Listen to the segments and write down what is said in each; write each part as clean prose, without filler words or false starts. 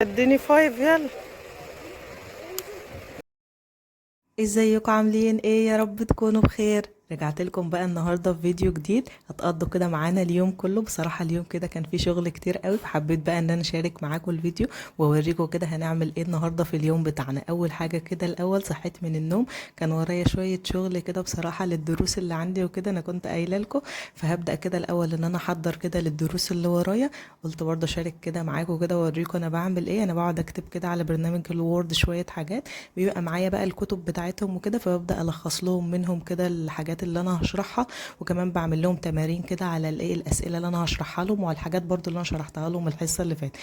اديني فايف يلا. ازيكم عاملين ايه؟ يا رب تكونوا بخير. رجعت لكم بقى النهارده في فيديو جديد هتقضوا كده معانا اليوم كله. بصراحه اليوم كده كان فيه شغل كتير قوي، فحبيت بقى ان انا اشارك معاكم الفيديو واوريكم كده هنعمل ايه النهارده في اليوم بتاعنا. اول حاجه كده الاول صحيت من النوم، كان ورايا شويه شغل كده بصراحه للدروس اللي عندي وكده، انا كنت قايله لكم. فهبدا كده الاول ان انا احضر كده للدروس اللي ورايا. قلت برضه اشارك كده معاكم كده واوريكم انا بعمل ايه. انا بقعد اكتب كده على برنامج الوورد شويه حاجات، بيبقى معايا بقى الكتب بتاعتهم وكده، فببدأ ألخص لهم منهم كده الحاجات اللي أنا هشرحها، وكمان بعمل لهم تمارين كده على الايه الأسئلة اللي أنا هشرحها لهم وعلى الحاجات برضو اللي أنا شرحتها لهم الحصة اللي فاتت.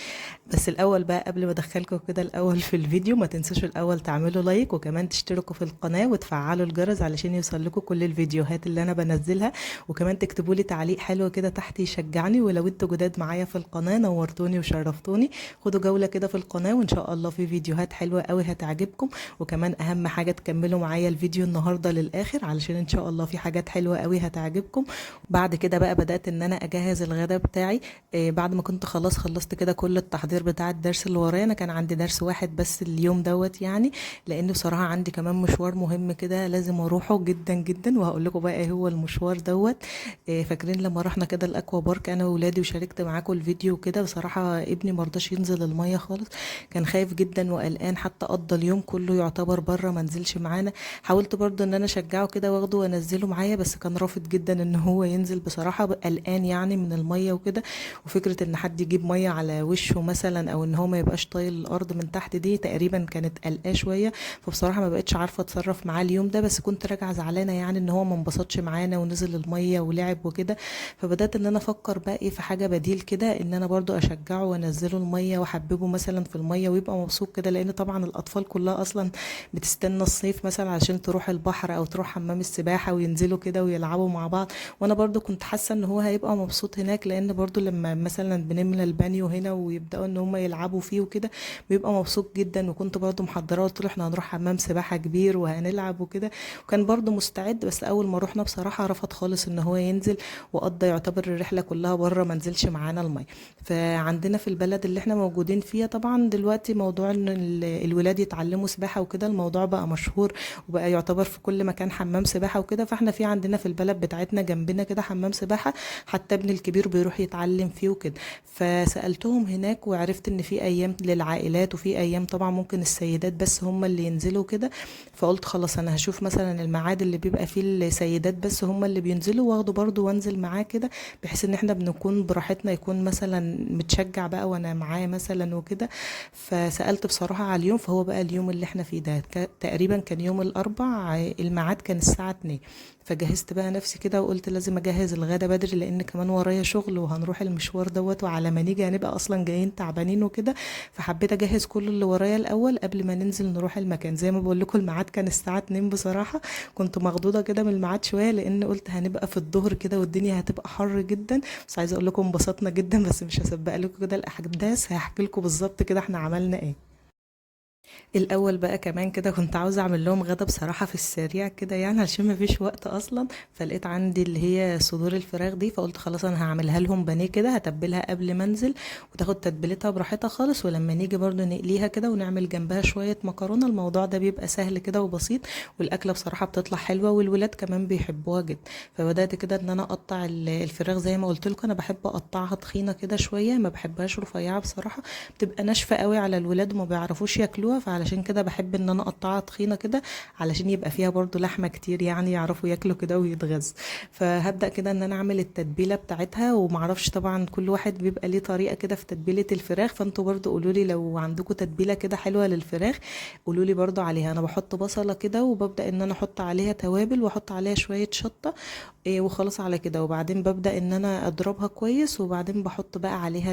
بس الأول بقى قبل ما أدخلكم كده الأول في الفيديو، ما تنسوش الأول تعملوا لايك وكمان تشتركوا في القناة وتفعلوا الجرس علشان يوصل لكم كل الفيديوهات اللي أنا بنزلها، وكمان تكتبوا لي تعليق حلو كده تحت يشجعني. ولو انتوا جداد معايا في القناة نورتوني وشرفتوني، خدوا جولة كده في القناة وإن شاء الله في فيديوهات حلوة قوي هتعجبكم. وكمان اهم حاجه تكملوا معايا الفيديو النهارده للاخر علشان ان شاء الله في حاجات حلوه قوي هتعجبكم. بعد كده بقى بدات ان انا اجهز الغداء بتاعي. بعد ما كنت خلاص خلصت كده كل التحضير بتاع الدرس اللي ورايا. انا كان عندي درس واحد بس اليوم دوت يعني، لان بصراحه عندي كمان مشوار مهم كده لازم اروحه جدا جدا، وهقول لكم بقى ايه هو المشوار دوت. فاكرين لما رحنا كده الاكوا بارك انا واولادي وشاركت معاكم الفيديو كده؟ بصراحه ابني مرضاش ينزل الميه خالص، كان خايف جدا وقلقان، حتى قضى اليوم كله يعتبر بره ما نزلش معانا. حاولت برضه ان انا اشجعه كده واخده وانزله معايا، بس كان رافض جدا ان هو ينزل بصراحه، قلقان يعني من الميه وكده. وفكره ان حد يجيب ميه على وشه مثلا او ان هو ما يبقاش طايل الارض من تحت دي تقريبا كانت قلقاه شويه. فبصراحه ما بقتش عارفه اتصرف معاه اليوم ده، بس كنت راجعه زعلانه يعني ان هو ما انبسطش معانا ونزل الميه ولعب وكده. فبدات ان انا افكر بقى ايه في حاجه بديل كده، ان انا برضو اشجعه وانزله الميه واحببه مثلا في الميه ويبقى مبسوط كده، لان طبعا الاطفال كلها اصلا بتستنى الصيف مثلا عشان تروح البحر او تروح حمام السباحه وينزلوا كده ويلعبوا مع بعض. وانا برضو كنت حاسه ان هو هيبقى مبسوط هناك، لان برضو لما مثلا بنملى البانيو هنا ويبداوا ان هم يلعبوا فيه وكده بيبقى مبسوط جدا. وكنت برضو محضره قلت له احنا هنروح حمام سباحه كبير وهنلعب وكده، وكان برضو مستعد. بس اول ما رحنا بصراحه رفض خالص ان هو ينزل، وقضى يعتبر الرحله كلها بره ما نزلش معانا الميه. فعندنا في البلد اللي احنا موجودين فيها طبعا دلوقتي موضوع ان الولاد يتعلموا سباحة وكده الموضوع بقى مشهور، وبقى يعتبر في كل مكان حمام سباحة وكده. فاحنا في عندنا في البلد بتاعتنا جنبنا كده حمام سباحة، حتى ابن الكبير بيروح يتعلم فيه وكده. فسألتهم هناك وعرفت ان في ايام للعائلات وفي ايام طبعا ممكن السيدات بس هم اللي ينزلوا كده. فقلت خلاص انا هشوف مثلا الميعاد اللي بيبقى فيه السيدات بس هم اللي بينزلوا، واخده برضو وانزل معاه كده، بحيث ان احنا بنكون براحتنا، يكون مثلا متشجع بقى وانا معاه مثلا وكده. فسألت بصراحة على اليوم، فهو بقى اليوم اللي احنا فيه ده تقريبا كان يوم الاربع، الميعاد كان الساعة 2. فجهزت بقى نفسي كده وقلت لازم اجهز الغدا بدري، لان كمان ورايا شغل وهنروح المشوار دوت، وعلى ما نيجي هنبقى اصلا جايين تعبانين وكده. فحبيت اجهز كل اللي ورايا الاول قبل ما ننزل نروح المكان. زي ما بقول لكم الميعاد كان الساعة 2 بصراحة، كنت مخضوضة كده من الميعاد شوية، لان قلت هنبقى في الظهر كده والدنيا هتبقى حر جدا. بس عايزة اقول لكم انبسطنا جدا، بس مش هسبق لكم كده الاحداث، هحكي لكم بالظبط كده احنا عملنا ايه. الاول بقى كمان كده كنت عاوزه اعمل لهم غدا بصراحه في السريع كده يعني عشان ما فيش وقت اصلا. فلقيت عندي اللي هي صدور الفراخ دي، فقلت خلاص انا هعملها لهم بانيه كده، هتبلها قبل ما انزل وتاخد تتبيلتها براحتها خالص، ولما نيجي برضو نقليها كده ونعمل جنبها شويه مكرونه. الموضوع ده بيبقى سهل كده وبسيط، والاكله بصراحه بتطلع حلوه والولاد كمان بيحبوها جدا. فبدات كده ان انا اقطع الفراخ زي ما قلت لكم. انا بحب اقطعها تخينه كده شويه، ما بحبهاش رفيعه بصراحه، بتبقى ناشفه قوي على الولاد وما بيعرفوش ياكلوها. فعلشان كده بحب ان انا اقطعها تخينه كده علشان يبقى فيها برضو لحمه كتير يعني يعرفوا ياكلوا كده ويتغذوا. فهبدا كده ان انا اعمل التتبيله بتاعتها، ومعرفش طبعا كل واحد بيبقى ليه طريقه كده في تتبيله الفراخ، فانتوا برضو قولوا لي لو عندكم تتبيله كده حلوه للفراخ، قولوا لي برضو عليها. انا بحط بصله كده وببدا ان انا احط عليها توابل واحط عليها شويه شطه، وخلاص على كده. وبعدين ببدأ ان انا اضربها كويس، وبعدين بحط بقى عليها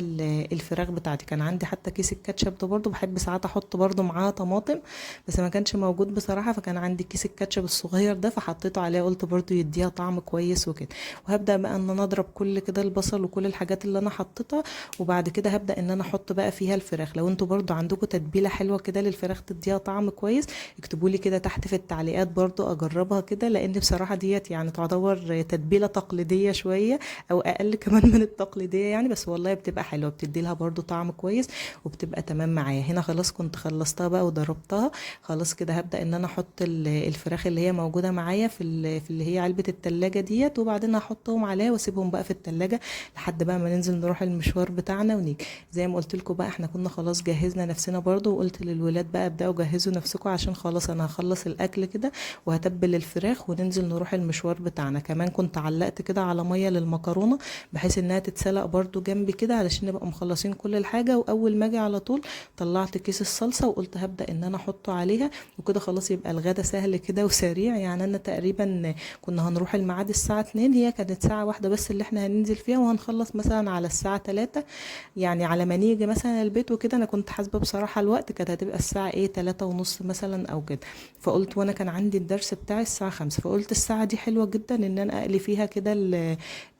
الفراخ بتاعتي. كان عندي حتى كيس الكاتشب ده برضو بحب ساعات احط برضو معاها طماطم بس ما كانش موجود بصراحه، فكان عندي كيس الكاتشب الصغير ده فحطيته عليها، قلت برضو يديها طعم كويس وكده. وهبدا بقى ان انا اضرب كل كده البصل وكل الحاجات اللي انا حطيتها، وبعد كده هبدا ان انا احط بقى فيها الفراخ. لو انتوا برضو عندكم تتبيله حلوه كده للفراخ تديها طعم كويس اكتبوا لي كده تحت في التعليقات برضو اجربها كده، لان بصراحه ديت يعني تعتبر تتبيله تقليديه شويه او اقل كمان من التقليديه يعني، بس والله بتبقى حلوه بتدي لها برضو طعم كويس وبتبقى تمام معايا. هنا خلاص كنت خلصتها بقى وضربتها، خلاص كده هبدا ان انا احط الفراخ اللي هي موجوده معايا في اللي هي علبه التلاجة ديت، وبعدين هحطهم عليها واسيبهم بقى في التلاجة لحد بقى ما ننزل نروح المشوار بتاعنا ونيجي. زي ما قلت لكم بقى احنا كنا خلاص جهزنا نفسنا برضو، وقلت للولاد بقى ابداوا جهزوا نفسكم عشان خلاص انا هخلص الاكل كده وهتبل الفراخ وننزل نروح المشوار بتاعنا. كمان كنت علقت كده على ميه للمكرونه بحيث انها تتسلق برضو جنبي كده علشان نبقى مخلصين كل الحاجه، واول ما اجي على طول طلعت كيس الصلصه وقلت هبدا ان انا احطه عليها وكده خلاص يبقى الغدا سهل كده وسريع. يعني انا تقريبا كنا هنروح الميعاد الساعه 2، هي كانت ساعه واحده بس اللي احنا هننزل فيها وهنخلص مثلا على الساعه 3، يعني على ما نيجي مثلا البيت وكده. انا كنت حاسبه بصراحه الوقت كانت هتبقى الساعه ايه 3 ونص مثلا او كده، فقلت وانا كان عندي الدرس بتاعي الساعه 5، فقلت الساعه دي حلوه جدا ان انا اقلي فيها كده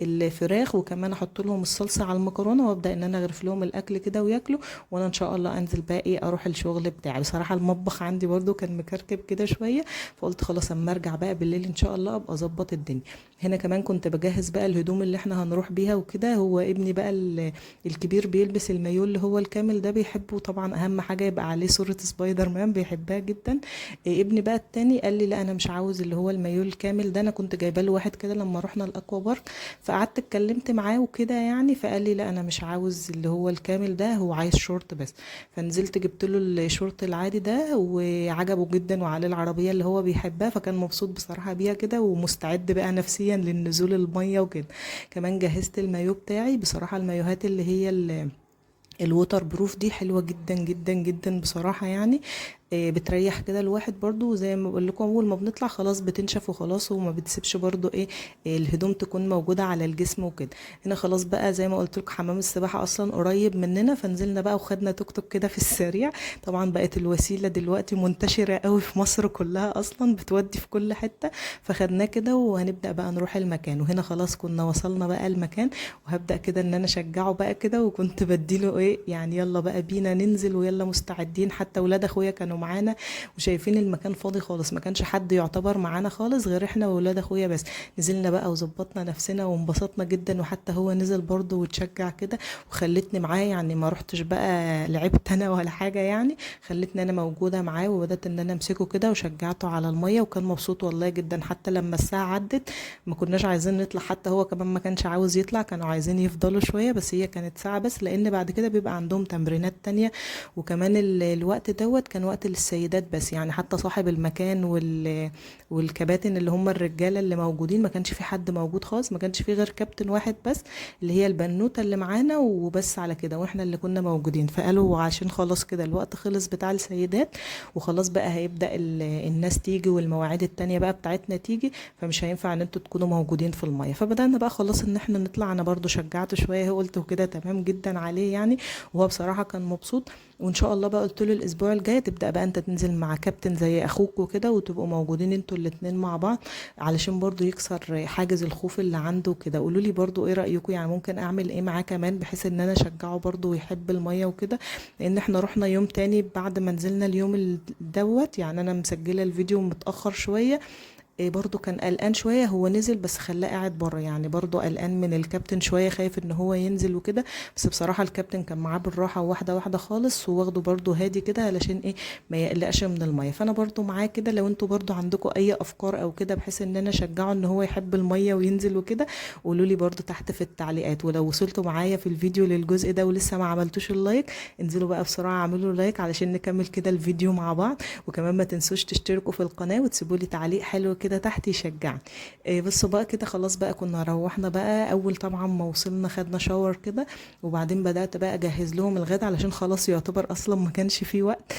الفراخ وكمان احط لهم الصلصه على المكرونه وابدا ان انا اغرف لهم الاكل كده وياكلوا، وانا ان شاء الله انزل بقى ايه اروح الشغل بتاعي. بصراحه المطبخ عندي برضو كان مكركب كده شويه، فقلت خلاص اما ارجع بقى بالليل ان شاء الله ابقى اظبط الدنيا. هنا كمان كنت بجهز بقى الهدوم اللي احنا هنروح بيها وكده. هو ابني بقى الكبير بيلبس المايو اللي هو الكامل ده بيحبه طبعا، اهم حاجه يبقى عليه صوره سبايدر مان بيحبها جدا. ابني بقى التاني قال لي لا انا مش عاوز اللي هو المايو الكامل ده، انا كنت جايبه له واحد كده لما رحنا الاكوا بارك، فقعدت اتكلمت معاه وكده يعني، فقال لي لا انا مش عاوز اللي هو الكامل ده، هو عايز شورت بس. فنزلت جبت له الشورت العادي ده وعجبه جدا وعليه العربيه اللي هو بيحبها، فكان مبسوط بصراحه بيها كده ومستعد بقى نفسيا للنزول الميه وكده. كمان جهزت المايو بتاعي، بصراحه المايوهات اللي هي الووتر بروف دي حلوه جدا جدا جدا بصراحه يعني، بتريح كده الواحد برضو. زي ما بقول لكم اول ما بنطلع خلاص بتنشف وخلاص وما بتسيبش برضو ايه الهدوم تكون موجوده على الجسم وكده. هنا خلاص بقى زي ما قلت لكم حمام السباحه اصلا قريب مننا، فنزلنا بقى وخدنا توك توك كده في السريع. طبعا بقت الوسيله دلوقتي منتشره قوي في مصر كلها اصلا بتودي في كل حته، فخدناه كده وهنبدا بقى نروح المكان. وهنا خلاص كنا وصلنا بقى المكان، وهبدا كده ان انا اشجعه بقى كده، وكنت بديله ايه يعني يلا بقى بينا ننزل ويلا مستعدين. حتى ولاد اخويا كانوا معانا وشايفين المكان فاضي خالص، ما كانش حد يعتبر معانا خالص غير احنا وولاد اخويا بس. نزلنا بقى وظبطنا نفسنا وانبسطنا جدا، وحتى هو نزل برضه وتشجع كده وخلتني معاه، يعني ما رحتش بقى لعبت انا ولا حاجه يعني، خلتني انا موجوده معاه وبدات ان انا امسكه كده وشجعته على الميه، وكان مبسوط والله جدا. حتى لما الساعه عدت ما كناش عايزين نطلع، حتى هو كمان ما كانش عاوز يطلع، كانوا عايزين يفضلوا شويه، بس هي كانت ساعه بس لان بعد كده بيبقى عندهم تمرينات تانية. وكمان الوقت دوت كان وقت للسيدات بس، يعني حتى صاحب المكان والكباتن اللي هم الرجاله اللي موجودين ما كانش في حد موجود خالص، ما كانش في غير كابتن واحد بس اللي هي البنوته اللي معانا وبس على كده، واحنا اللي كنا موجودين. فقالوا عشان خلاص كده الوقت خلص بتاع السيدات وخلاص بقى هيبدا الناس تيجي والمواعيد التانية بقى بتاعتنا تيجي، فمش هينفع ان انتوا تكونوا موجودين في الميه. فبدانا بقى خلاص ان احنا نطلع، انا برضو شجعته شويه قلت وكده تمام جدا عليه يعني، وهو بصراحه كان مبسوط. وان شاء الله بقى قلت له الاسبوع الجاي تبدا بقى انت تنزل مع كابتن زي اخوك وكده وتبقوا موجودين انتوا الاتنين مع بعض، علشان برضو يكسر حاجز الخوف اللي عنده كده. قولوا لي برضو ايه رايكم، يعني ممكن اعمل ايه معاه كمان بحيث ان انا اشجعه برضو ويحب الميه وكده. لان احنا رحنا يوم تاني بعد ما نزلنا اليوم دوت، يعني انا مسجله الفيديو متاخر شويه، برضو كان قلقان شوية. هو نزل بس خلاه قاعد بره، يعني برضو قلقان من الكابتن شوية، خايف ان هو ينزل وكده. بس بصراحة الكابتن كان معاه بالراحة واحدة واحدة خالص، وواخده برضو هادي كده علشان ايه ما يقلقش من المية. فانا برضو معاه كده، لو انتوا برضو عندكم اي افكار او كده بحيث ان انا اشجعه ان هو يحب المية وينزل وكده قولوا لي برضو تحت في التعليقات. ولو وصلتوا معايا في الفيديو للجزء ده ولسه ما عملتوش اللايك انزلوا بقى بسرعة اعملوا لايك علشان نكمل كده الفيديو مع بعض. وكمان ما تنسوش تشتركوا في القناة وتسيبوا لي تعليق حلو كده تحت يشجعني. بصوا بقى كده خلاص بقى كنا روحنا بقى، اول طبعا ما وصلنا خدنا شاور كده، وبعدين بدأت بقى اجهز لهم الغدا علشان خلاص يعتبر اصلا ما كانش فيه وقت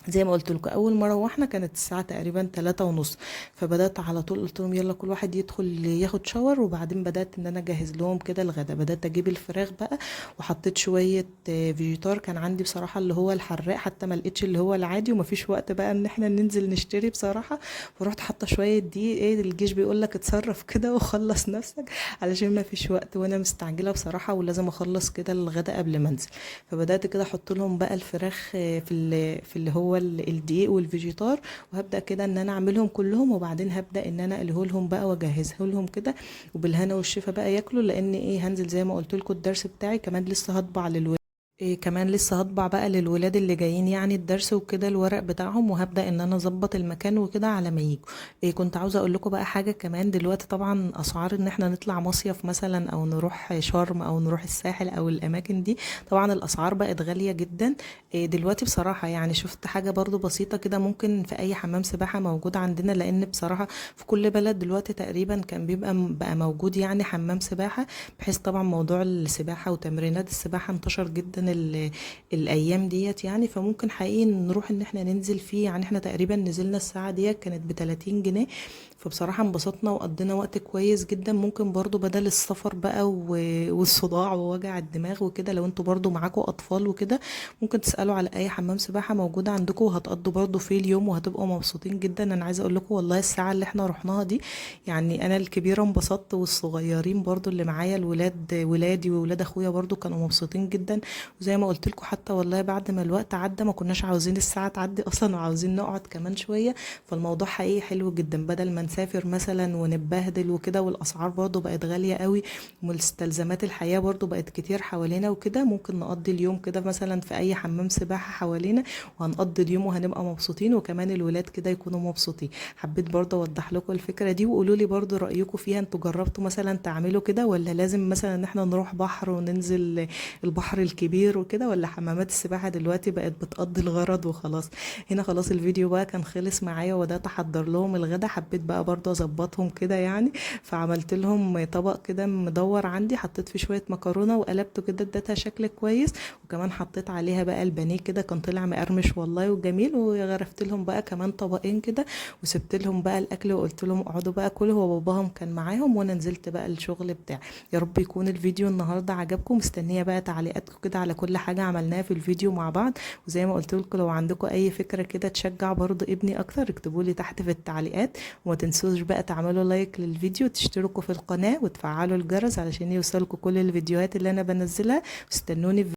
زي ما قلت لكم اول ما روحنا كانت الساعه تقريبا 3:30. فبدات على طول قلت لهم يلا كل واحد يدخل ياخد شاور، وبعدين بدات ان انا اجهز لهم كده الغدا. بدات اجيب الفراخ بقى، وحطيت شويه فيجيتار كان عندي بصراحه اللي هو الحراق، حتى ما لقيتش اللي هو العادي، ومفيش وقت بقى ان احنا ننزل نشتري بصراحه. فرحت حاطه شويه دقيق، ايه الجيش بيقول لك اتصرف كده وخلص نفسك، علشان ما فيش وقت وانا مستعجله بصراحه ولازم اخلص كده الغدا قبل ما انزل. فبدات كده احط لهم بقى الفراخ في اللي هو الدقيق والفيجيتار، وهبدا كده ان انا اعملهم كلهم، وبعدين هبدا ان انا اقليه لهم بقى واجهزه لهم كده، وبالهنا والشفا بقى ياكلوا. لان ايه هنزل زي ما قلت لكم الدرس بتاعي كمان لسه هطبع إيه كمان لسه هطبع بقى للولاد اللي جايين يعني الدرس وكده الورق بتاعهم، وهبدأ ان انا اظبط المكان وكده على ما يجوا. إيه كنت عاوزة اقول لكم بقى حاجة كمان. دلوقتي طبعا اسعار ان احنا نطلع مصيف مثلا او نروح شرم او نروح الساحل او الاماكن دي، طبعا الاسعار بقت غالية جدا. إيه دلوقتي بصراحة يعني شفت حاجة برضو بسيطة كده ممكن في اي حمام سباحة موجود عندنا، لان بصراحة في كل بلد دلوقتي تقريبا كان بقى موجود يعني حمام سباحة، بحيث طبعا موضوع السباحة وتمرينات السباحة انتشر جدا الايام ديت يعني. فممكن حقيقي نروح ان احنا ننزل فيه. يعني احنا تقريبا نزلنا الساعة ديت كانت ب30 جنيه. فبصراحة انبسطنا وقضينا وقت كويس جدا. ممكن برضو بدل السفر بقى والصداع ووجع الدماغ وكده، لو انتوا برضو معاكوا اطفال وكده ممكن تسألوا على اي حمام سباحة موجودة عندكم، وهتقضوا برضو فيه اليوم وهتبقوا مبسوطين جدا. انا عايزة اقول لكم والله الساعة اللي احنا رحناها دي، يعني انا الكبيرة انبسطت والصغيرين برضو اللي معايا الولاد ولادي وولاد اخويا برضو كانوا مبسوطين جدا. وزي ما قلت لكم حتى والله بعد ما الوقت عدى ما كناش عاوزين الساعة تعدي اصلا، وعاوزين نقعد كمان شوية. فالموضوع حقيقي حلو جدا، بدل ما نسافر مثلا ونتبهدل وكده، والاسعار برضو بقت غالية قوي، مستلزمات الحياة برضو بقت كتير حوالينا وكده. ممكن نقضي اليوم كده مثلا في اي حمام سباحة حوالينا، وهنقضي اليوم وهنبقى مبسوطين، وكمان الولاد كده يكونوا مبسوطين. حبيت برضو اوضح لكم الفكرة دي، وقولوا لي برضو رأيكم فيها. انتوا جربتوا مثلا تعملوا كده، ولا لازم مثلا ان احنا نروح بحر وننزل البحر الكبير وكده، ولا حمامات السباحة دلوقتي بقت بتقضي الغرض وخلاص؟ هنا خلاص الفيديو بقى كان خلص معايا، وبدأت احضر لهم الغدا. حبيت بقى برضو اظبطهم كده يعني، فعملت لهم طبق كده مدور عندي، حطيت فيه شوية مكرونة وقلبته كده اديتها شكل كويس، وكمان حطيت عليها بقى البانيه كده كان طلع مقرمش والله وجميل. وغرفت لهم بقى كمان طبقين كده، وسبت لهم بقى الاكل وقلت لهم اقعدوا بقى كلوا، وباباهم كان معاهم، وانا نزلت بقى الشغل بتاعي. يا رب يكون الفيديو النهارده عجبكم. مستنيه بقى تعليقاتكم كده على كل حاجه عملناها في الفيديو مع بعض. وزي ما قلت لكم لو عندكم اي فكره كده تشجع برضو ابني اكتر اكتبوا لي تحت في التعليقات. وما تنسوش بقى تعملوا لايك للفيديو، تشتركوا في القناه، وتفعلوا الجرس علشان يوصلكم كل الفيديوهات اللي انا بنزلها. واستنوني في